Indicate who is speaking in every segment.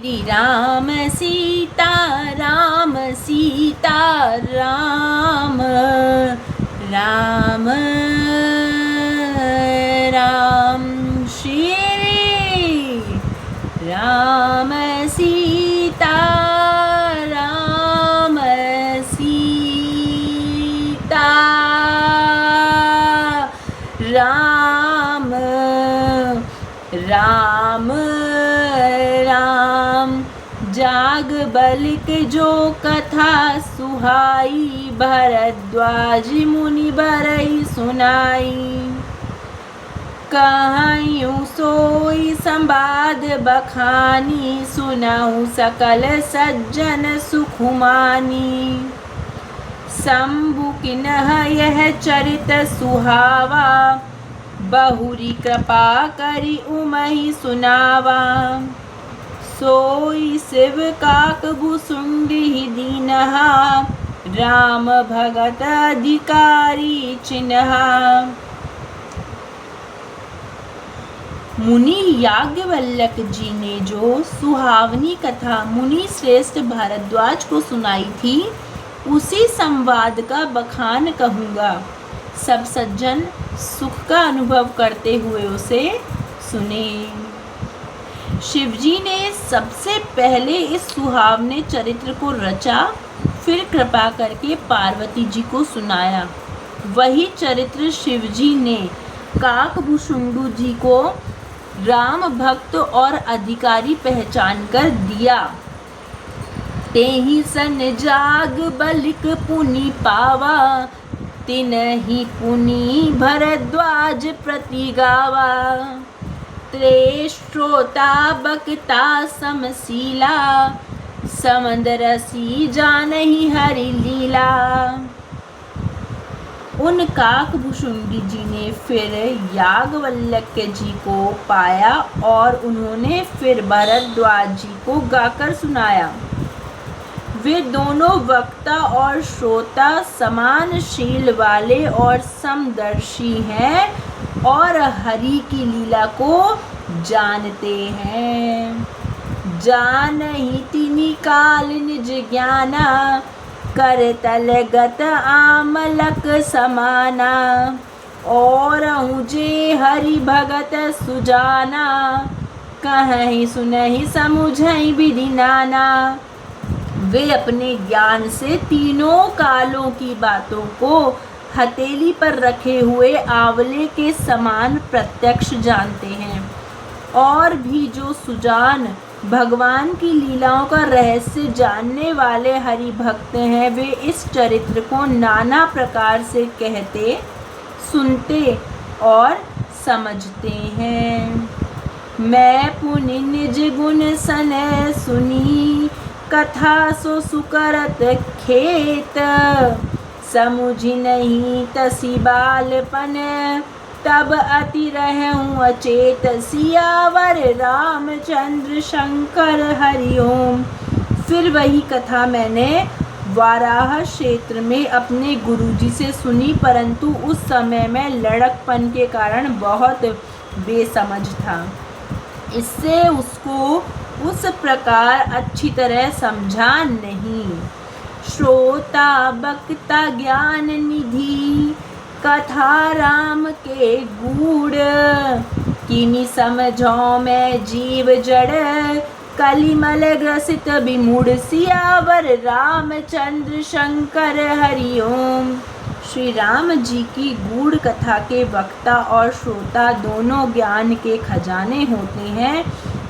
Speaker 1: श्री राम सीता राम सीता राम राम राम श्री राम सीता राम सीता राम राम राम जाग बलिक जो कथा सुहाई भरद्वाज मुनि बरई सुनाई कहायूं सोई संवाद बखानी सुनाऊं सकल सज्जन सुखुमानी शंभु किन्ह यह चरित सुहावा बहुरी कृपा करी उमहि सुनावा सोई शिव काक भुसुंडी दीनहा राम भगत अधिकारी चिन्हा। मुनि याज्ञवल्क्य जी ने जो सुहावनी कथा मुनि श्रेष्ठ भारद्वाज को सुनाई थी उसी संवाद का बखान कहूँगा। सब सज्जन सुख का अनुभव करते हुए उसे सुने। शिवजी ने सबसे पहले इस सुहावने चरित्र को रचा, फिर कृपा करके पार्वती जी को सुनाया। वही चरित्र शिवजी ने काकभूषुंडु जी को राम भक्त और अधिकारी पहचान कर दिया। तेहि सन जाग बलिक पुनि पावा तिनहि पुनि भरद्वाज प्रति गावा त्रेश्रोता बक्ता समशीला समंदरसी जानहि हरि लीला। उन काकभूषुंडी जी ने फिर याज्ञवल्क्य जी को पाया और उन्होंने फिर भरद्वाज जी को गाकर सुनाया। वे दोनों वक्ता और श्रोता समान शील वाले और समदर्शी हैं और हरि की लीला को जानते हैं। जानहि तिनि काल निज ज्ञाना करतल गत आमलक समाना और जे हरि भगत सुजाना कहीं सुनहि समुझहि विधि नाना। वे अपने ज्ञान से तीनों कालों की बातों को हथेली पर रखे हुए आंवले के समान प्रत्यक्ष जानते हैं और भी जो सुजान भगवान की लीलाओं का रहस्य जानने वाले हरि भक्त हैं वे इस चरित्र को नाना प्रकार से कहते सुनते और समझते हैं। मैं पुनि निज गुण सने सुनी कथा सो सुकरत खेत समुझि नहीं तसी बालपन तब अति रहूं अचेत सियावर रामचंद्र शंकर हरिओम। फिर वही कथा मैंने वाराह क्षेत्र में अपने गुरुजी से सुनी, परंतु उस समय में लड़कपन के कारण बहुत बेसमझ था। इससे उसको उस प्रकार अच्छी तरह समझा नहीं। श्रोता बक्ता ज्ञान निधि कथा राम के गूढ़ किनि समझो में जीव जड़ कलिमल ग्रसित विमूढ़ सियावर रामचंद्र शंकर हरिओम। श्री राम जी की गूढ़ कथा के वक्ता और श्रोता दोनों ज्ञान के खजाने होते हैं।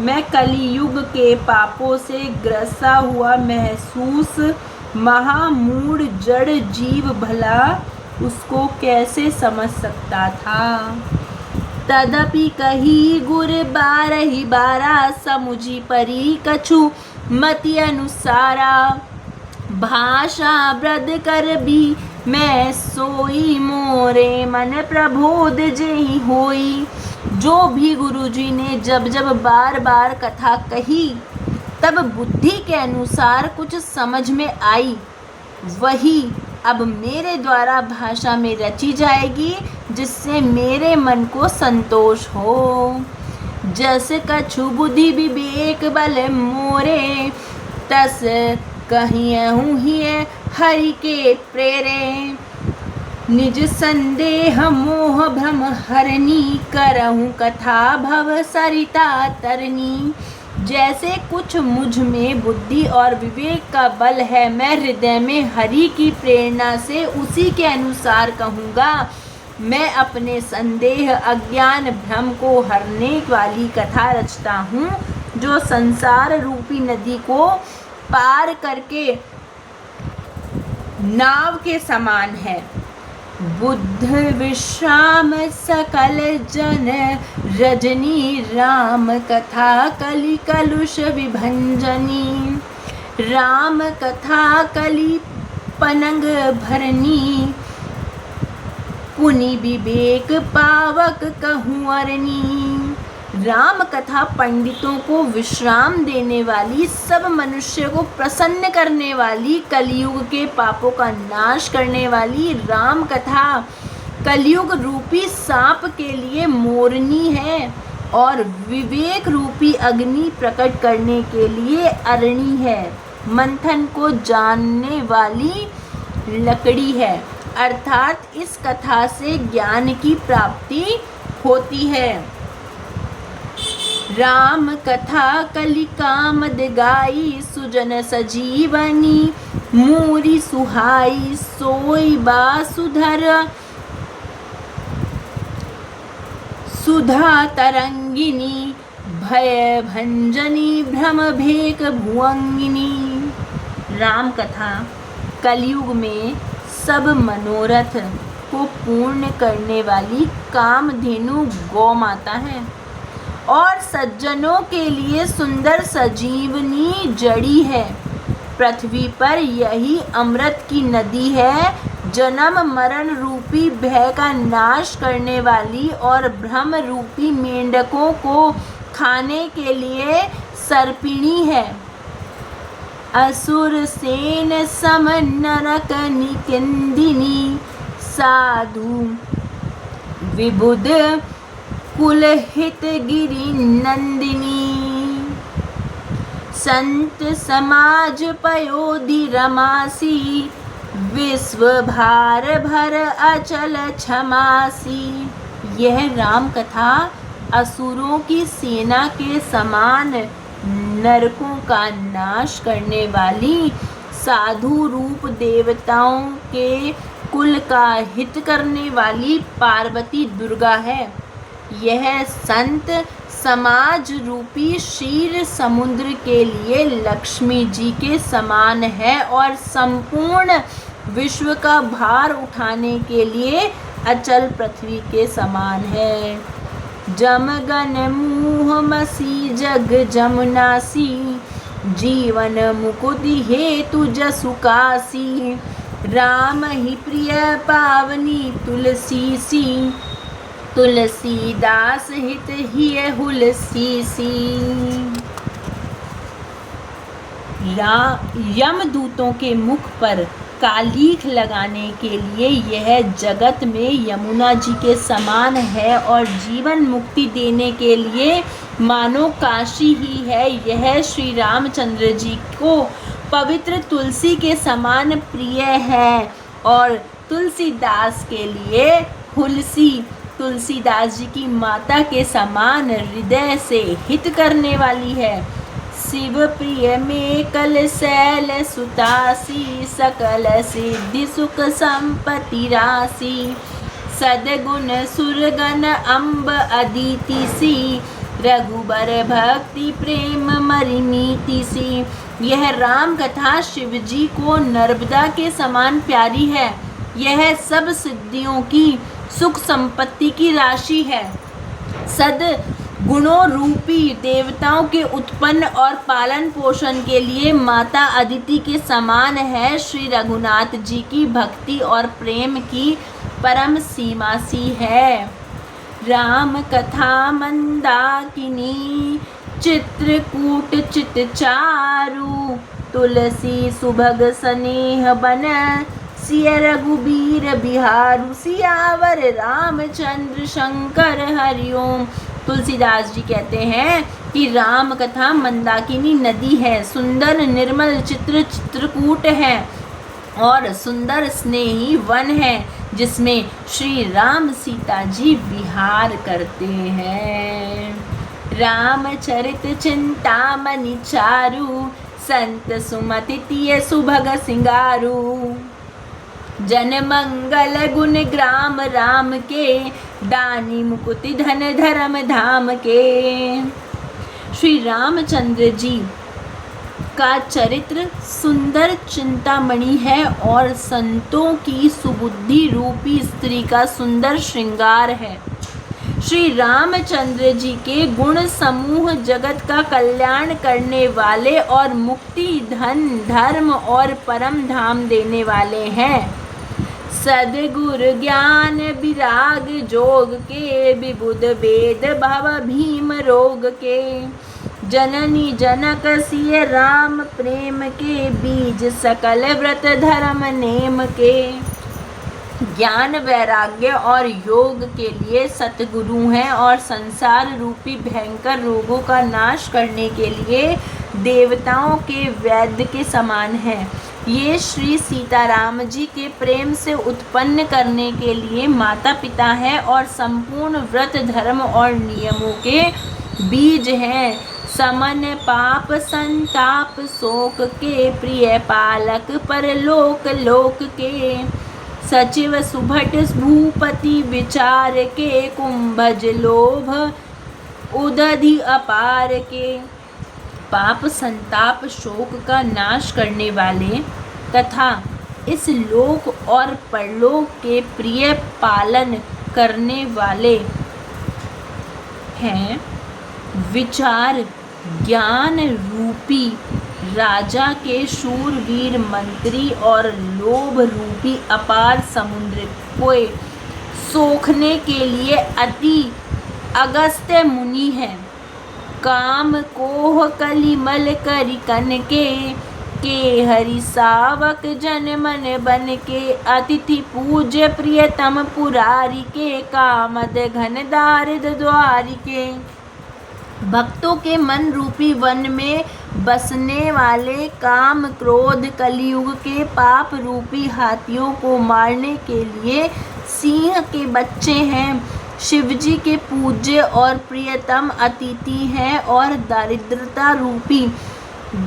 Speaker 1: मैं कलियुग के पापों से ग्रसा हुआ महसूस महामूढ़ जड़ जीव भला उसको कैसे समझ सकता था। तदपि कही गुर बारहि बारा समुझि परी कछु मति अनुसारा भाषा ब्रद कर भी मैं सोई मोरे मन प्रबोध जेहि होई। जो भी गुरुजी ने जब जब बार बार कथा कही तब बुद्धि के अनुसार कुछ समझ में आई, वही अब मेरे द्वारा भाषा में रची जाएगी जिससे मेरे मन को संतोष हो। जस कछु बुद्धि विवेक बल मोरे, तस कहियहु हिय हरि के प्रेरे। निज संदेह मोह भ्रम हरनी, करहूँ कथा भव सरिता तरनी। जैसे कुछ मुझ में बुद्धि और विवेक का बल है, मैं हृदय में हरि की प्रेरणा से उसी के अनुसार कहूँगा। मैं अपने संदेह अज्ञान भ्रम को हरने वाली कथा रचता हूँ, जो संसार रूपी नदी को पार करके नाव के समान है। बुद्ध विश्राम सकल जन रजनी, राम कथा कलि कलुष विभंजनी। राम कथा कलि पनंग भरनी, पुनि विवेक पावक कहूँ अरनी। राम कथा पंडितों को विश्राम देने वाली, सब मनुष्य को प्रसन्न करने वाली, कलयुग के पापों का नाश करने वाली राम कथा कलयुग रूपी सांप के लिए मोरनी है, और विवेक रूपी अग्नि प्रकट करने के लिए अरणी है। मंथन को जानने वाली लकड़ी है, अर्थात इस कथा से ज्ञान की प्राप्ति होती है। राम कथा कलि कामद गाई, सुजन सजीवनी मूरी सुहाई। सोई बासुधर सुधा तरंगिनी, भय भंजनी भ्रम भेक भुअंगिनी। राम कथा कलयुग में सब मनोरथ को पूर्ण करने वाली कामधेनु गौ माता है, और सज्जनों के लिए सुंदर सजीवनी जड़ी है। पृथ्वी पर यही अमृत की नदी है, जन्म मरण रूपी भय का नाश करने वाली, और भ्रम रूपी मेंढकों को खाने के लिए सर्पिणी है। असुर सेन सम नरक निकिंदिनी, साधु विबुध कुलहित गिरि नंदिनी। संत समाज पयोधि रमासी, विश्व भार भर अचल क्षमासी। यह राम कथा असुरों की सेना के समान नरकों का नाश करने वाली, साधु रूप देवताओं के कुल का हित करने वाली पार्वती दुर्गा है। यह संत समाज रूपी क्षीर समुद्र के लिए लक्ष्मी जी के समान है, और संपूर्ण विश्व का भार उठाने के लिए अचल पृथ्वी के समान है। जमगन मुँह मसी जग जमुनासी, जीवन मुकुति हेतु जसु कासी। राम ही प्रिय पावनी तुलसी सी, तुलसीदास हित हिय हुलसी सी। यमदूतों के मुख पर कालीख लगाने के लिए यह जगत में यमुना जी के समान है, और जीवन मुक्ति देने के लिए मानो काशी ही है। यह श्री रामचंद्र जी को पवित्र तुलसी के समान प्रिय है, और तुलसीदास के लिए हुलसी तुलसीदास जी की माता के समान हृदय से हित करने वाली है। शिव प्रिय में कल शैल सुतासी, सकल सिद्धि सुख संपत्ति राशि। सदगुण सुरगण अम्ब अदिति सी, रघुबर भक्ति प्रेम मरिमीति सी। यह राम कथा शिव जी को नर्मदा के समान प्यारी है। यह सब सिद्धियों की सुख संपत्ति की राशि है। सद गुणों रूपी देवताओं के उत्पन्न और पालन पोषण के लिए माता अदिति के समान है। श्री रघुनाथ जी की भक्ति और प्रेम की परम सीमा सी है। राम कथा मंदाकिनी, चित्रकूट चित चारु। तुलसी सुभग स्नेह बन, सिय रघुबीर बिहारु। सियावर रामचंद्र शंकर हरिओम। तुलसीदास जी कहते हैं कि राम कथा मंदाकिनी नदी है, सुंदर निर्मल चित्रकूट है और सुंदर स्नेही वन है जिसमें श्री राम सीता जी विहार करते हैं। रामचरित चिंतामणि चारु, संत सुमति तिय सुभग सिंगारू। जन मंगल गुण ग्राम राम के, दानी मुकुति धन धर्म धाम के। श्री रामचंद्र जी का चरित्र सुंदर चिंतामणि है और संतों की सुबुद्धि रूपी स्त्री का सुंदर श्रृंगार है। श्री रामचंद्र जी के गुण समूह जगत का कल्याण करने वाले और मुक्ति धन धर्म और परम धाम देने वाले हैं। सद्गुर ज्ञान विराग जोग के, विबुध वेद भव भीम रोग के। जननी जनक सिय राम प्रेम के, बीज सकल व्रत धर्म नेम के। ज्ञान वैराग्य और योग के लिए सतगुरु हैं और संसार रूपी भयंकर रोगों का नाश करने के लिए देवताओं के वैद्य के समान हैं। ये श्री सीताराम जी के प्रेम से उत्पन्न करने के लिए माता पिता हैं और संपूर्ण व्रत धर्म और नियमों के बीज हैं। समन पाप संताप शोक के, प्रिय पालक परलोक लोक के। सचिव सुभट भूपति विचार के, कुंभज लोभ उदधि अपार के। पाप संताप शोक का नाश करने वाले तथा इस लोक और परलोक के प्रिय पालन करने वाले हैं। विचार ज्ञान रूपी राजा के शूरवीर मंत्री और लोभ रूपी अपार समुद्र को सोखने के लिए अति अगस्त्य मुनि है। काम कोह कलिमल करि कन के हरि सावक जन मन बन के। अतिथि पूज्य प्रियतम पुरारी के, कामद घन दारिद द्वारी के। भक्तों के मन रूपी वन में बसने वाले काम क्रोध कलियुग के पाप रूपी हाथियों को मारने के लिए सिंह के बच्चे हैं। शिवजी के पूज्य और प्रियतम अतिथि हैं और दारिद्रता रूपी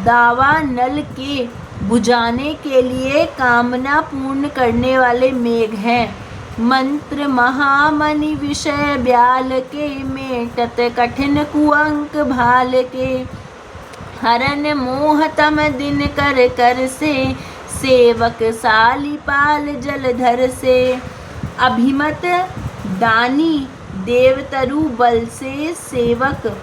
Speaker 1: दावा नल के बुझाने के लिए कामना पूर्ण करने वाले मेघ हैं। मंत्र महामणि विषय ब्याल के, मेटत कठिन कुअंक भाल के। हरन मोहतम दिन कर कर से, सेवक सालीपाल जलधर से। अभिमत दानी देवतरु बल से, सेवक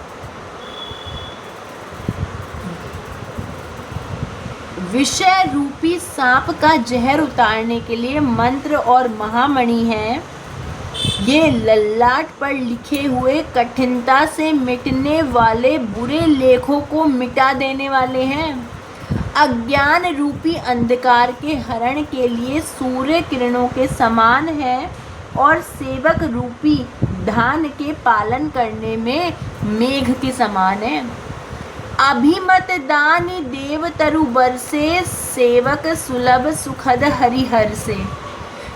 Speaker 1: विषय रूपी सांप का जहर उतारने के लिए मंत्र और महामणि हैं। ये ललाट पर लिखे हुए कठिनता से मिटने वाले बुरे लेखों को मिटा देने वाले हैं। अज्ञान रूपी अंधकार के हरण के लिए सूर्य किरणों के समान है और सेवक रूपी धान के पालन करने में मेघ के समान है। अभिमत दानी देवतरु बरसे, सेवक सुलभ सुखद हरिहर से।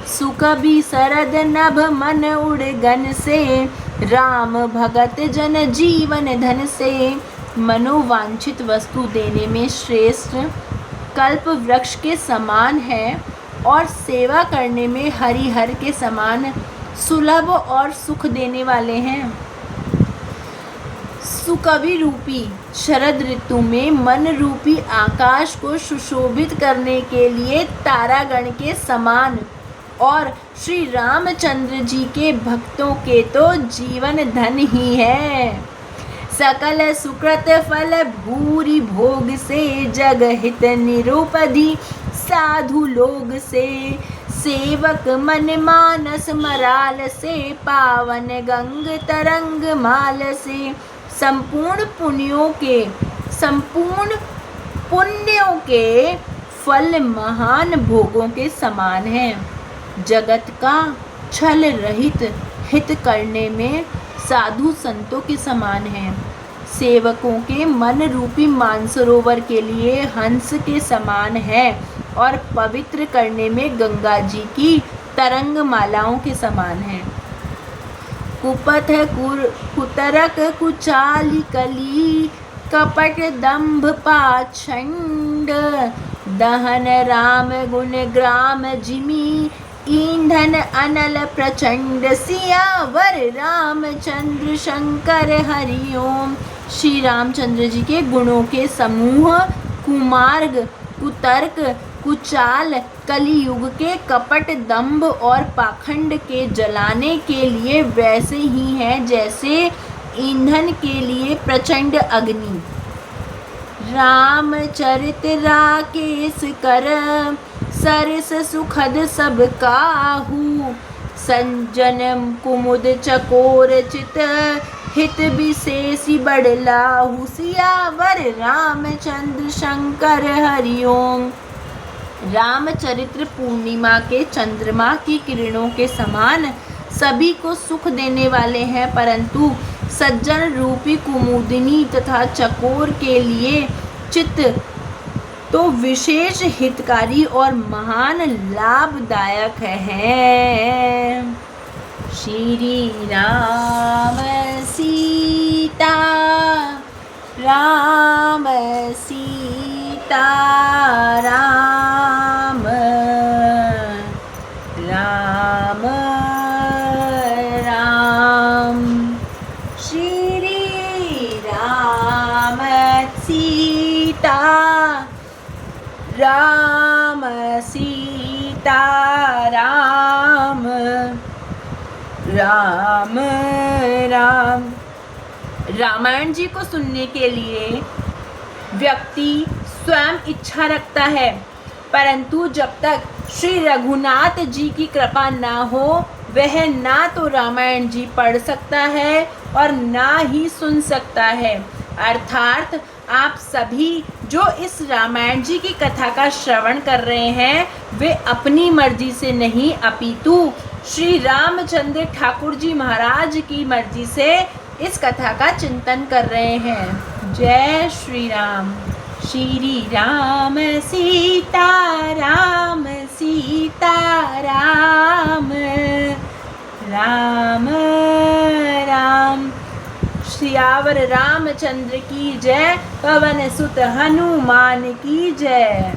Speaker 1: सुख भी सरद नभ मन उड़ गन से, राम भगत जन जीवन धन से। मनोवांछित वस्तु देने में श्रेष्ठ कल्प वृक्ष के समान है और सेवा करने में हरिहर के समान सुलभ और सुख देने वाले हैं। सुकवि रूपी शरद ऋतु में मन रूपी आकाश को सुशोभित करने के लिए तारागण के समान और श्री रामचंद्र जी के भक्तों के तो जीवन धन ही है। सकल सुकृत फल भूरि भोग से, जग हित निरुपधि साधु लोग से। सेवक मन मानस मराल से, पावन गंग तरंग माल से। संपूर्ण पुण्यों के फल महान भोगों के समान हैं। जगत का छल रहित हित करने में साधु संतों के समान हैं। सेवकों के मन रूपी मानसरोवर के लिए हंस के समान है और पवित्र करने में गंगा जी की तरंग मालाओं के समान है। कुपथ कुतरक कुचाली कली कपट दंभ पाषंड दहन राम गुण ग्राम जिमी ईंधन अनल प्रचंड सियावर रामचंद्र शंकर हरिओम। श्री रामचंद्र जी के गुणों के समूह कुमार्ग कुतर्क कुचाल कलियुग के कपट दंभ और पाखंड के जलाने के लिए वैसे ही हैं जैसे ईंधन के लिए प्रचंड अग्नि। रामचरित राकेश कर सरस सुखद सब काहू संजन कुमुद चकोर चित हित विशेषी बड़लाहू। सियावर रामचंद्र शंकर हरिओम। रामचरित्र पूर्णिमा के चंद्रमा की किरणों के समान सभी को सुख देने वाले हैं, परंतु सज्जन रूपी कुमुदिनी तथा चकोर के लिए चित्त तो विशेष हितकारी और महान लाभदायक है। श्री राम सीता राम सीता राम राम राम। श्री राम सीता राम सीता राम राम राम। रामायण जी को सुनने के लिए व्यक्ति स्वयं इच्छा रखता है, परंतु जब तक श्री रघुनाथ जी की कृपा ना हो वह ना तो रामायण जी पढ़ सकता है और ना ही सुन सकता है। अर्थात आप सभी जो इस रामायण जी की कथा का श्रवण कर रहे हैं वे अपनी मर्जी से नहीं अपितु श्री रामचंद्र ठाकुर जी महाराज की मर्जी से इस कथा का चिंतन कर रहे हैं। जय श्री राम। श्री राम सीता राम सीता राम राम राम। सियावर रामचंद्र की जय। पवन सुत हनुमान की जय।